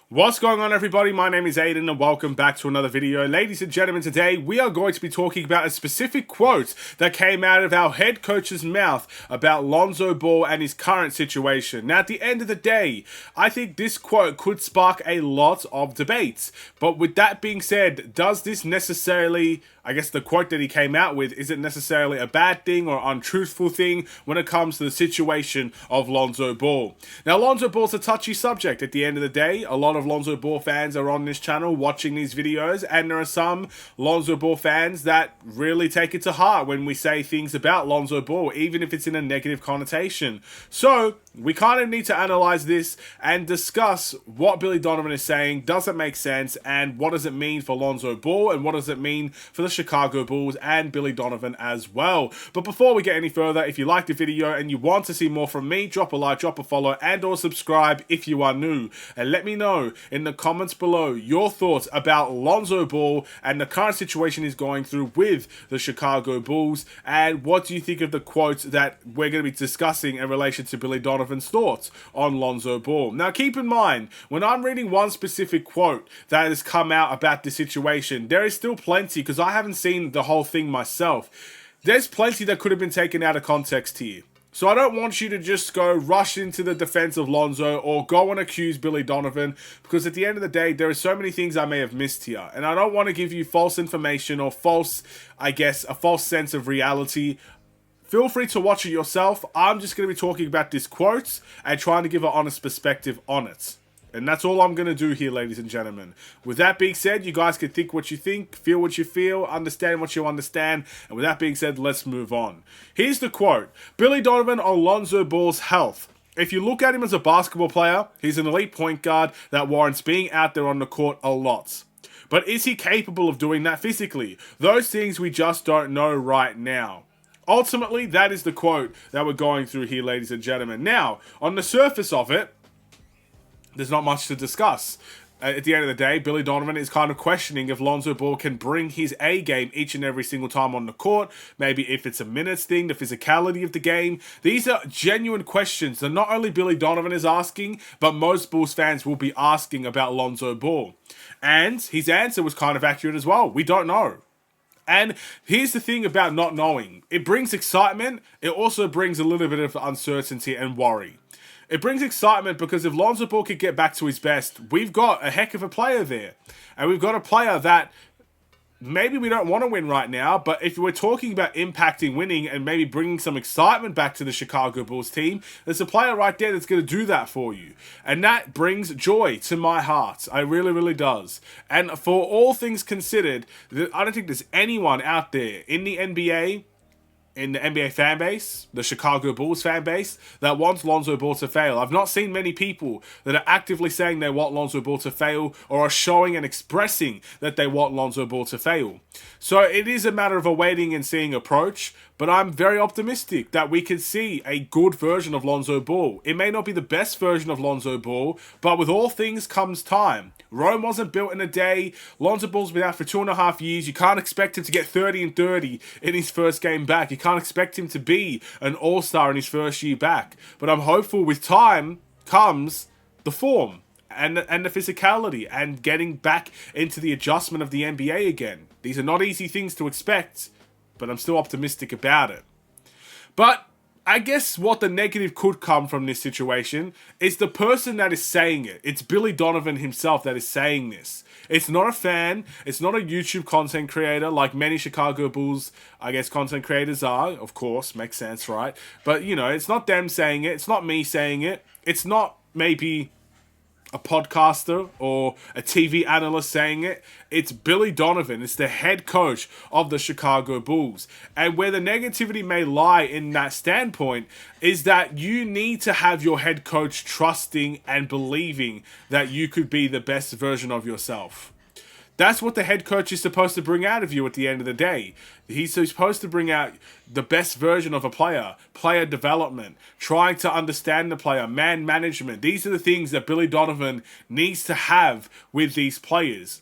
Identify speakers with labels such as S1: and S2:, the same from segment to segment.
S1: What's going on, everybody? My name is Aiden and welcome back to another video. Ladies and gentlemen, today we are going to be talking about a specific quote that came out of our head coach's mouth about Lonzo Ball and his current situation. Now, at the end of the day, I think this quote could spark a lot of debates. But with that being said, does this necessarily, I guess the quote that he came out with, is it necessarily a bad thing or untruthful thing when it comes to the situation of Lonzo Ball? Now, Lonzo Ball's a touchy subject at the end of the day. A lot of Lonzo Ball fans are on this channel watching these videos, and there are some Lonzo Ball fans that really take it to heart when we say things about Lonzo Ball, even if it's in a negative connotation. So, we kind of need to analyze this and discuss what Billy Donovan is saying. Does it make sense? And what does it mean for Lonzo Ball? And what does it mean for the Chicago Bulls and Billy Donovan as well? But before we get any further, if you liked the video and you want to see more from me, drop a like, drop a follow, and or subscribe if you are new. And let me know in the comments below your thoughts about Lonzo Ball and the current situation he's going through with the Chicago Bulls. And what do you think of the quotes that we're going to be discussing in relation to Billy Donovan's thoughts on Lonzo Ball? Now, keep in mind, when I'm reading one specific quote that has come out about this situation, there is still plenty, because I haven't seen the whole thing myself. There's plenty that could have been taken out of context here. So I don't want you to just go rush into the defense of Lonzo or go and accuse Billy Donovan, because at the end of the day, there are so many things I may have missed here. And I don't want to give you false information or false, a false sense of reality. Feel free to watch it yourself. I'm just going to be talking about this quote and trying to give an honest perspective on it. And that's all I'm going to do here, ladies and gentlemen. With that being said, you guys can think what you think, feel what you feel, understand what you understand. And with that being said, let's move on. Here's the quote. Billy Donovan on Lonzo Ball's health. If you look at him as a basketball player, he's an elite point guard that warrants being out there on the court a lot. But is he capable of doing that physically? Those things we just don't know right now. Ultimately, that is the quote that we're going through here, ladies and gentlemen. Now, on the surface of it, there's not much to discuss. At the end of the day, Billy Donovan is kind of questioning if Lonzo Ball can bring his A game each and every single time on the court. Maybe if it's a minutes thing, the physicality of the game. These are genuine questions that not only Billy Donovan is asking, but most Bulls fans will be asking about Lonzo Ball. And his answer was kind of accurate as well. We don't know. And here's the thing about not knowing. It brings excitement. It also brings a little bit of uncertainty and worry. It brings excitement because if Lonzo Ball could get back to his best, we've got a heck of a player there. And we've got a player that maybe we don't want to win right now, but if we're talking about impacting winning and maybe bringing some excitement back to the Chicago Bulls team, there's a player right there that's going to do that for you. And that brings joy to my heart. It really, really does. And for all things considered, I don't think there's anyone out there in the NBA, in the NBA fan base, the Chicago Bulls fan base, that wants Lonzo Ball to fail. I've not seen many people that are actively saying they want Lonzo Ball to fail or are showing and expressing that they want Lonzo Ball to fail. So it is a matter of a waiting and seeing approach, but I'm very optimistic that we can see a good version of Lonzo Ball. It may not be the best version of Lonzo Ball, but with all things comes time. Rome wasn't built in a day. Lonzo Ball's been out for 2.5 years. You can't expect him to get 30 and 30 in his first game back. You can't expect him to be an all-star in his first year back. But I'm hopeful with time comes the form and the physicality and getting back into the adjustment of the NBA again. These are not easy things to expect, but I'm still optimistic about it. But I guess what the negative could come from this situation is the person that is saying it. It's Billy Donovan himself that is saying this. It's not a fan. It's not a YouTube content creator like many Chicago Bulls, content creators are. Of course, makes sense, right? But, it's not them saying it. It's not me saying it. It's not maybe a podcaster or a TV analyst saying it. It's Billy Donovan. It's the head coach of the Chicago Bulls. And where the negativity may lie in that standpoint is that you need to have your head coach trusting and believing that you could be the best version of yourself. That's what the head coach is supposed to bring out of you at the end of the day. He's supposed to bring out the best version of a player, player development, trying to understand the player, man management. These are the things that Billy Donovan needs to have with these players.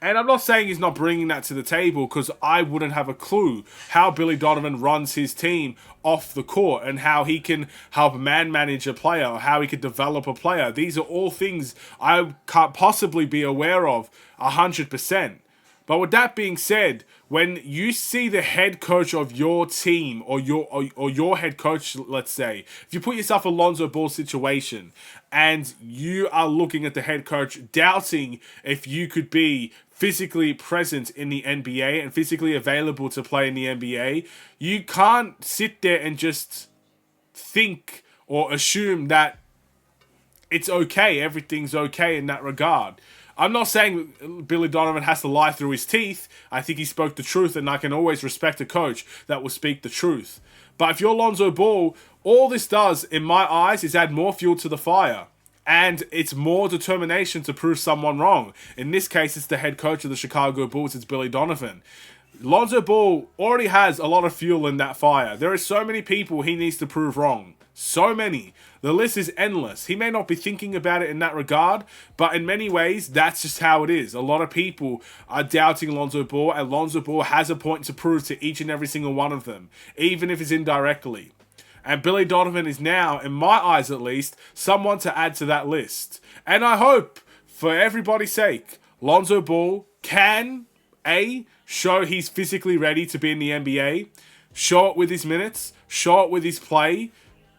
S1: And I'm not saying he's not bringing that to the table, because I wouldn't have a clue how Billy Donovan runs his team off the court and how he can help man manage a player or how he could develop a player. These are all things I can't possibly be aware of 100%. But with that being said, when you see the head coach of your team or your head coach, let's say, if you put yourself in Lonzo Ball's situation and you are looking at the head coach doubting if you could be physically present in the NBA and physically available to play in the NBA, you can't sit there and just think or assume that it's okay, everything's okay in that regard. I'm not saying Billy Donovan has to lie through his teeth. I think he spoke the truth, and I can always respect a coach that will speak the truth. But if you're Lonzo Ball, all this does, in my eyes, is add more fuel to the fire. And it's more determination to prove someone wrong. In this case, it's the head coach of the Chicago Bulls, it's Billy Donovan. Lonzo Ball already has a lot of fuel in that fire. There are so many people he needs to prove wrong. So many. The list is endless. He may not be thinking about it in that regard, but in many ways, that's just how it is. A lot of people are doubting Lonzo Ball, and Lonzo Ball has a point to prove to each and every single one of them, even if it's indirectly. And Billy Donovan is now, in my eyes at least, someone to add to that list. And I hope, for everybody's sake, Lonzo Ball can, A, show he's physically ready to be in the NBA, show it with his minutes, show it with his play.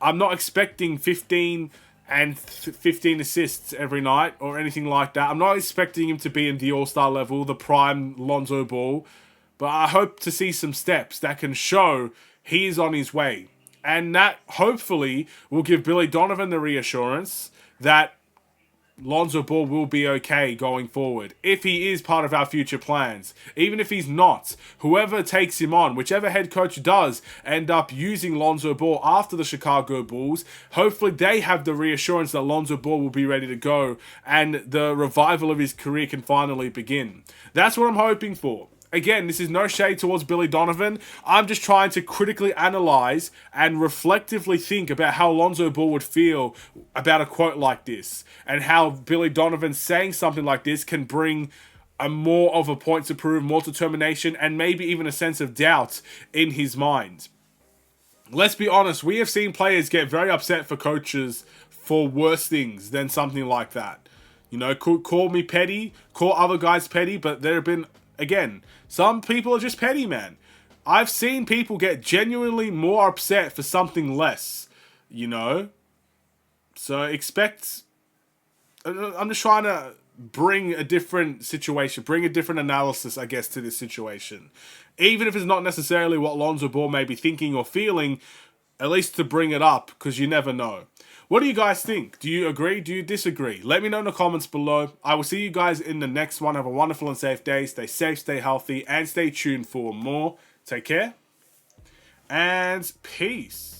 S1: I'm not expecting 15 and 15 assists every night or anything like that. I'm not expecting him to be in the All-Star level, the prime Lonzo Ball. But I hope to see some steps that can show he is on his way. And that, hopefully, will give Billy Donovan the reassurance that Lonzo Ball will be okay going forward, if he is part of our future plans. Even if he's not, whoever takes him on, whichever head coach does end up using Lonzo Ball after the Chicago Bulls, hopefully they have the reassurance that Lonzo Ball will be ready to go and the revival of his career can finally begin. That's what I'm hoping for. Again, this is no shade towards Billy Donovan. I'm just trying to critically analyze and reflectively think about how Lonzo Ball would feel about a quote like this, and how Billy Donovan saying something like this can bring a more of a point to prove, more determination, and maybe even a sense of doubt in his mind. Let's be honest, we have seen players get very upset for coaches for worse things than something like that. You know, call me petty, call other guys petty, but there have been, again, some people are just petty, man. I've seen people get genuinely more upset for something less, you know? So expect... I'm just trying to bring a different situation, bring a different analysis, I guess, to this situation. Even if it's not necessarily what Lonzo Ball may be thinking or feeling, at least to bring it up, because you never know. What do you guys think? Do you agree? Do you disagree? Let me know in the comments below. I will see you guys in the next one. Have a wonderful and safe day. Stay safe, stay healthy, and stay tuned for more. Take care, and peace.